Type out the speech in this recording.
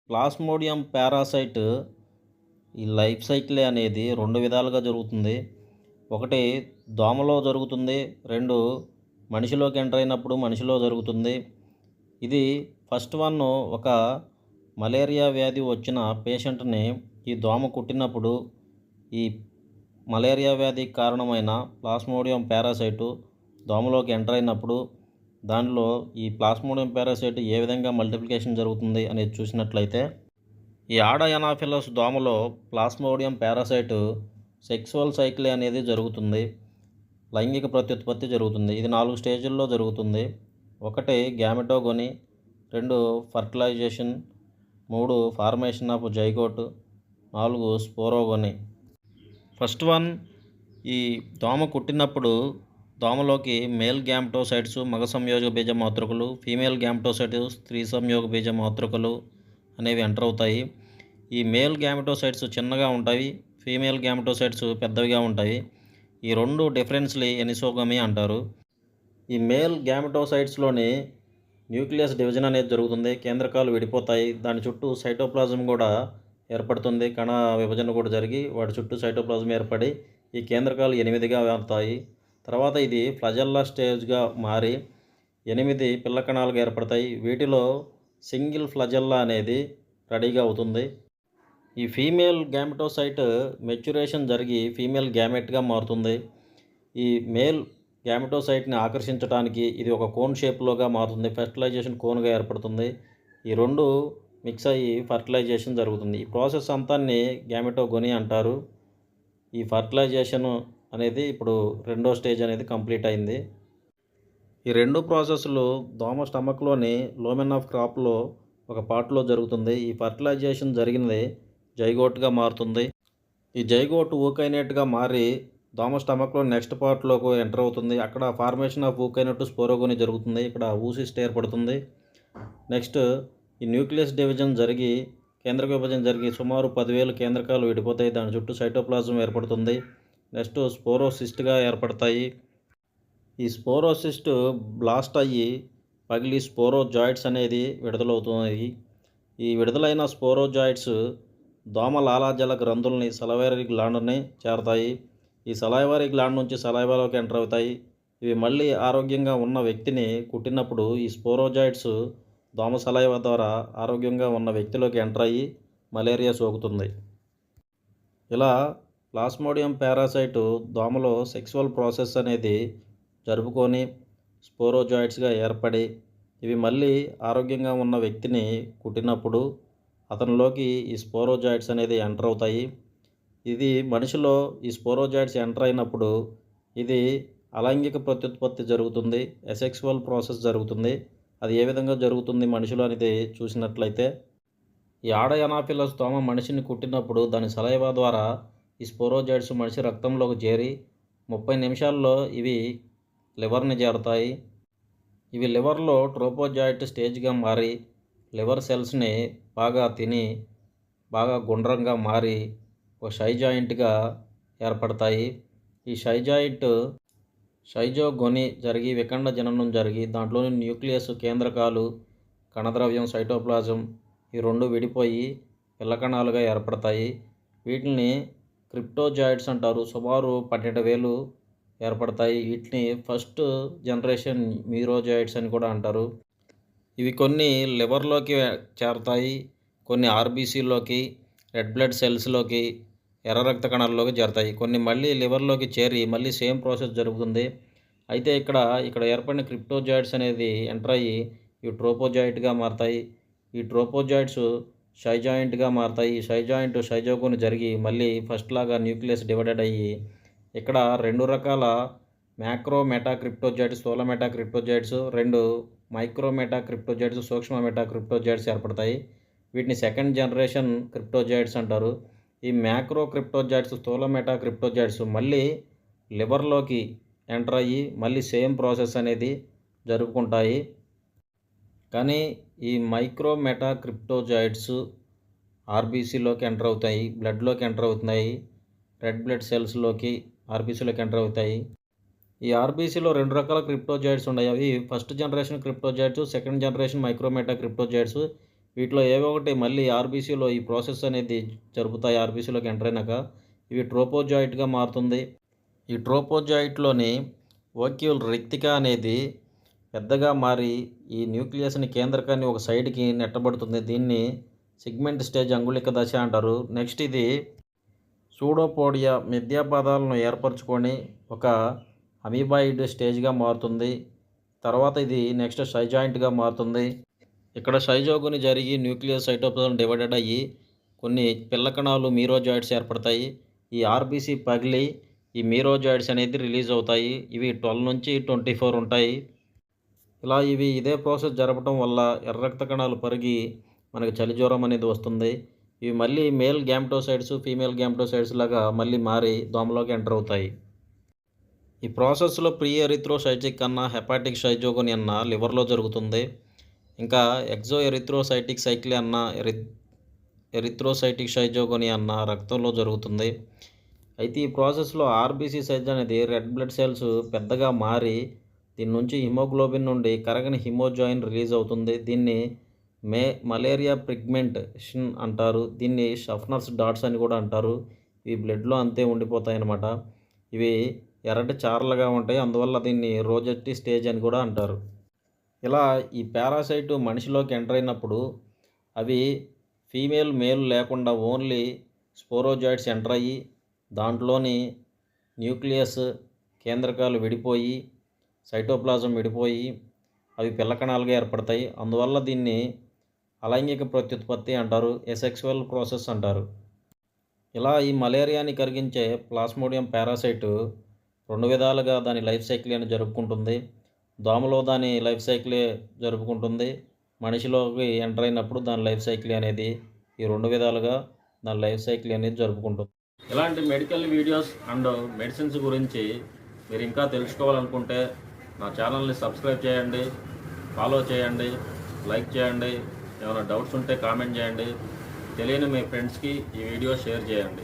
Plasmodium parasite ఈ life cycle అనేది 2 విధాలుగా జరుగుతుంది. ఒకటి దోమలో జరుగుతుంది. 2 మనిషిలోకి ఎంటర్ అయినప్పుడు మనిషిలో జరుగుతుంది. ఇది ఫస్ట్ వన్ ఒక మలేరియా వ్యాధి వచ్చిన పేషెంట్‌ని ఈ దోమ కుట్టినప్పుడు ఈ మలేరియా వ్యాధికి కారణమైన ప్లాస్మోడియం పారాసైట్ దోమలోకి ఎంటర్ అయినప్పుడు దానిలో ఈ ప్లాస్మోడియం పారాసైట్ ఏ విధంగా మల్టిప్లికేషన్ జరుగుతుంది అనేది చూసినట్లయితే ఈ ఆడ ఎనాఫిలస్ దోమలో ప్లాస్మోడియం పారాసైట్ సెక్సువల్ సైకిల్ అనేది జరుగుతుంది. లైంగిక ప్రత్యుత్పత్తి జరుగుతుంది. ఇది 4 స్టేజ్‌ల్లో జరుగుతుంది. 1 gametogony, 2 fertilization, 3 formation of zygote, 4 sporogony. First one ఈ దోమ కుట్టినప్పుడు దోమలోకి మేల్ గ్యామెటోసైట్స్ మగ సంయోగ బీజ మాతృకలు, ఫీమేల్ గ్యామెటోసైట్స్ స్త్రీ సంయోగ బీజ మాతృకలు అనేవి ఎంటర్ అవుతాయి. ఈ మేల్ గ్యామెటోసైట్స్ చిన్నగా ఉంటాయి, ఫీమేల్ గ్యామెటోసైట్స్ పెద్దవిగా ఉంటాయి. ఈ 2 డిఫరెన్స్‌ని ఎనిసోగమీ అంటారు. ఈ మేల్ గ్యామెటోసైట్స్‌లోని న్యూక్లియస్ డివిజన్ అనేది జరుగుతుంది. కేంద్రకాలు విడిపోతాయి. దాని చుట్టూ సైటోప్లాజం కూడా ఏర్పడుతుంది. కణ విభజన కూడా జరిగి వాటి చుట్టూ సైటోప్లాజం ఏర్పడి ఈ కేంద్రకాలు 8గా మారుతాయి. తర్వాత ఇది ఫ్లజెల్లా స్టేజ్గా మారి 8 పిల్ల కణాలుగా ఏర్పడతాయి. వీటిలో సింగిల్ ఫ్లజెల్లా అనేది రెడీగా అవుతుంది. ఈ ఫీమేల్ గ్యామెటోసైట్ మెచ్యురేషన్ జరిగి ఫీమేల్ గ్యామెట్గా మారుతుంది. ఈ మేల్ గ్యామెటోసైట్ని ఆకర్షించడానికి ఇది ఒక కోన్ షేప్లోగా మారుతుంది. ఫెర్టిలైజేషన్ కోన్గా ఏర్పడుతుంది. ఈ 2 మిక్స్ అయ్యి ఫర్టిలైజేషన్ జరుగుతుంది. ఈ ప్రాసెస్ అంతాన్ని గ్యామెటోగోనీ అంటారు. ఈ ఫర్టిలైజేషన్ అనేది ఇప్పుడు 2వ స్టేజ్ అనేది కంప్లీట్ అయింది. ఈ 2 ప్రాసెస్లు దోమ స్టమక్లోని లోమెన్ ఆఫ్ క్రాప్లో ఒక పార్ట్లో జరుగుతుంది. ఈ ఫర్టిలైజేషన్ జరిగినది జైగోట్గా మారుతుంది. ఈ జైగోట్ ఊకైనట్గా మారి దోమ స్టమక్లో నెక్స్ట్ పార్ట్లోకి ఎంటర్ అవుతుంది. అక్కడ ఫార్మేషన్ ఆఫ్ ఊకైనట్ స్పోరోగోనీ జరుగుతుంది. ఇక్కడ ఊసిస్ట్ ఏర్పడుతుంది. నెక్స్ట్ ఈ న్యూక్లియస్ డివిజన్ జరిగి కేంద్రక విభజన జరిగి సుమారు 10,000 కేంద్రకాలు విడిపోతాయి. దాని చుట్టూ సైటోప్లాజం ఏర్పడుతుంది. నెక్స్ట్ స్పోరోసిస్ట్గా ఏర్పడతాయి. ఈ స్పోరోసిస్ట్ బ్లాస్ట్ అయ్యి పగిలి స్పోరోజాయిడ్స్ అనేది విడుదలవుతున్నాయి. ఈ విడుదలైన స్పోరోజాయిడ్స్ దోమ లాలాజల గ్రంథుల్ని సలైవరీ గ్లాండ్ని చేరతాయి. ఈ సలైవరీ గ్లాండ్ నుంచి సలైవాలోకి ఎంటర్ అవుతాయి. ఇవి మళ్ళీ ఆరోగ్యంగా ఉన్న వ్యక్తిని కుట్టినప్పుడు ఈ స్పోరోజాయిడ్స్ దోమ సలైవ ద్వారా ఆరోగ్యంగా ఉన్న వ్యక్తిలోకి ఎంటర్ అయ్యి మలేరియా సోకుతుంది. ఇలా ప్లాస్మోడియం పారాసైట్ దోమలో సెక్సువల్ ప్రాసెస్ అనేది జరుపుకొని స్పోరోజాయిడ్స్గా ఏర్పడి ఇవి మళ్ళీ ఆరోగ్యంగా ఉన్న వ్యక్తిని కుట్టినప్పుడు అతనిలోకి ఈ స్పోరోజాయిడ్స్ అనేది ఎంటర్ అవుతాయి. ఇది మనిషిలో ఈ స్పోరోజాయిడ్స్ ఎంటర్ అయినప్పుడు ఇది అలైంగిక ప్రత్యుత్పత్తి జరుగుతుంది. అసెక్సువల్ ప్రాసెస్ జరుగుతుంది. అది ఏ విధంగా జరుగుతుంది మనిషిలో అనేది చూసినట్లయితే ఈ ఆడ ఎనాఫిలస్ దోమ మనిషిని కుట్టినప్పుడు దాని సలైవా ద్వారా ఈ స్పోరోజాయిడ్స్ మనిషి రక్తంలోకి చేరి 30 నిమిషాల్లో ఇవి లివర్ని చేరుతాయి. ఇవి లివర్లో ట్రోపోజాయిట్ స్టేజ్గా మారి లివర్ సెల్స్ని బాగా తిని బాగా గుండ్రంగా మారి ఒక షై జాయింట్గా ఏర్పడతాయి. ఈ షై జాయింట్ షైజోగోనీ జరిగి వికండ జననం జరిగి దాంట్లోని న్యూక్లియస్ కేంద్రకాలు కణద్రవ్యం సైటోప్లాజం ఈ 2 విడిపోయి పిల్లకణాలుగా ఏర్పడతాయి. వీటిని క్రిప్టోజాయిడ్స్ అంటారు. సుమారు 12,000 ఏర్పడతాయి. వీటిని ఫస్ట్ జనరేషన్ మీరోజాయిడ్స్ అని కూడా అంటారు. ఇవి కొన్ని లివర్లోకి చేరతాయి, కొన్ని ఆర్బీసీలోకి, రెడ్ బ్లడ్ సెల్స్లోకి, ఎర్ర రక్త కణాల్లోకి చేరతాయి. కొన్ని మళ్ళీ లివర్లోకి చేరి మళ్ళీ సేమ్ ప్రాసెస్ జరుగుతుంది. అయితే ఇక్కడ ఏర్పడిన క్రిప్టోజాయిడ్స్ అనేది ఎంటర్ అయ్యి ఇవి ట్రోపోజాయిట్గా మారతాయి. ఈ ట్రోపోజాయిడ్స్ షైజాయింట్గా మారతాయి. ఈ షైజాయింట్ షైజోగోని జరిగి మళ్ళీ ఫస్ట్ లాగా న్యూక్లియస్ డివైడెడ్ అయ్యి ఇక్కడ 2 రకాల మ్యాక్రో మెటాక్రిప్టోజాయిడ్స్, స్థూల మెటాక్రిప్టోజాయిడ్స్, 2 మైక్రో మెటాక్రిప్టోజాయిడ్స్, సూక్ష్మ మెటాక్రిప్టోజాయిడ్స్ ఏర్పడతాయి. వీటిని సెకండ్ జనరేషన్ క్రిప్టోజాయిడ్స్ అంటారు. ఈ మ్యాక్రో క్రిప్టోజాయిడ్స్, స్థూల మెటాక్రిప్టోజాయిడ్స్ మళ్ళీ లివర్లోకి ఎంటర్ అయ్యి మళ్ళీ సేమ్ ప్రాసెస్ అనేది జరుపుకుంటాయి. కానీ ఈ మైక్రో మెటాక్రిప్టోజాయిడ్స్ ఆర్బీసీలోకి ఎంటర్ అవుతాయి, బ్లడ్లోకి ఎంటర్ అవుతున్నాయి, రెడ్ బ్లడ్ సెల్స్లోకి ఆర్బీసీలోకి ఎంటర్ అవుతాయి. ఈ ఆర్బీసీలో 2 రకాల క్రిప్టోజాయిడ్స్ ఉన్నాయి. అవి first generation cryptozoites, second generation micrometacryptozoites. వీటిలో ఏవో ఒకటి మళ్ళీ ఆర్బీసీలో ఈ ప్రాసెస్ అనేది జరుపుతాయి. ఆర్బీసీలోకి ఎంటర్ అయినాక ఇవి ట్రోపోజాయిట్గా మారుతుంది. ఈ ట్రోపోజాయిట్లోని ఓక్యూల్ రెక్టికా అనేది పెద్దగా మారి ఈ న్యూక్లియస్ని కేంద్రకాన్ని ఒక సైడ్కి నెట్టబడుతుంది. దీన్ని సిగ్మెంట్ స్టేజ్ అంగుళిక దశ అంటారు. నెక్స్ట్ ఇది సూడోపోడియా మిథ్యాపదాలను ఏర్పరచుకొని ఒక అమీబాయిడ్ స్టేజ్గా మారుతుంది. తర్వాత ఇది నెక్స్ట్ సైజాయింట్గా మారుతుంది. ఇక్కడ సైజోగుని జరిగి న్యూక్లియస్ సైటోప్లాజం డివైడెడ్ అయ్యి కొన్ని పిల్ల కణాలు మీరోజాయిడ్స్ ఏర్పడతాయి. ఈ ఆర్బీసీ పగిలి ఈ మీరోజాయిడ్స్ అనేది రిలీజ్ అవుతాయి. ఇవి 12 నుంచి 24 ఉంటాయి. ఇలా ఇదే ప్రాసెస్ జరపడం వల్ల ఎర్ర రక్త కణాలు పెరిగి మనకు చలిజ్వరం అనేది వస్తుంది. ఇవి మళ్ళీ మేల్ గ్యామ్టోసైడ్స్, ఫీమేల్ గ్యామ్టోసైడ్స్ లాగా మళ్ళీ మారి దోమలోకి ఎంటర్ అవుతాయి. ఈ ప్రాసెస్లో ప్రీ ఎరిథ్రోసైటిక్ అన్న హెపాటిక్ సైజోగోని అన్న లివర్లో జరుగుతుంది. ఇంకా ఎక్సో ఎరిథ్రోసైటిక్ సైక్లి అన్న ఎరిథ్రోసైటిక్ సైజోగోని అన్న రక్తంలో జరుగుతుంది. అయితే ఈ ప్రాసెస్లో ఆర్బీసీ సైజ్ అనేది రెడ్ బ్లడ్ సెల్స్ పెద్దగా మారి దీని నుంచి హిమోగ్లోబిన్ నుండి కరగని హిమోజాయిన్ రిలీజ్ అవుతుంది. దీన్ని మలేరియా పిగ్మెంటేషన్ అంటారు. దీన్ని షఫ్నర్స్ డాట్స్ అని కూడా అంటారు. ఇవి బ్లడ్లో అంతే ఉండిపోతాయి అన్నమాట. ఇవి ఎర్రటి చారలుగా ఉంటాయి. అందువల్ల దీన్ని రోజెట్టి స్టేజ్ అని కూడా అంటారు. ఇలా ఈ పారాసైట్ మనిషిలోకి ఎంటర్ అయినప్పుడు అవి ఫీమేల్ మేల్ లేకుండా ఓన్లీ స్పోరోజాయిడ్స్ ఎంటర్ అయ్యి దాంట్లోని న్యూక్లియస్ కేంద్రకాలు విడిపోయి సైటోప్లాజం విడిపోయి అవి పిల్ల కణాలుగా ఏర్పడతాయి. అందువల్ల దీన్ని అలైంగిక ప్రత్యుత్పత్తి అంటారు. ఎసెక్సువల్ ప్రాసెస్ అంటారు. ఇలా ఈ మలేరియాని కరిగించే ప్లాస్మోడియం పారాసైట్ 2 విధాలుగా దాని లైఫ్ సైకిల్ అని జరుపుకుంటుంది. దోమలో దాని లైఫ్ సైకిలే జరుపుకుంటుంది. మనిషిలోకి ఎంటర్ అయినప్పుడు దాని లైఫ్ సైకిల్ అనేది ఈ 2 విధాలుగా దాని లైఫ్ సైకిల్ అనేది జరుపుకుంటుంది. ఇలాంటి మెడికల్ వీడియోస్ అండ్ మెడిసిన్స్ గురించి మీరు ఇంకా తెలుసుకోవాలనుకుంటే నా ఛానల్ని సబ్స్క్రైబ్ చేయండి, ఫాలో చేయండి, లైక్ చేయండి. ఏమైనా డౌట్స్ ఉంటే కామెంట్ చేయండి. తెలియని మీ ఫ్రెండ్స్కి ఈ వీడియో షేర్ చేయండి.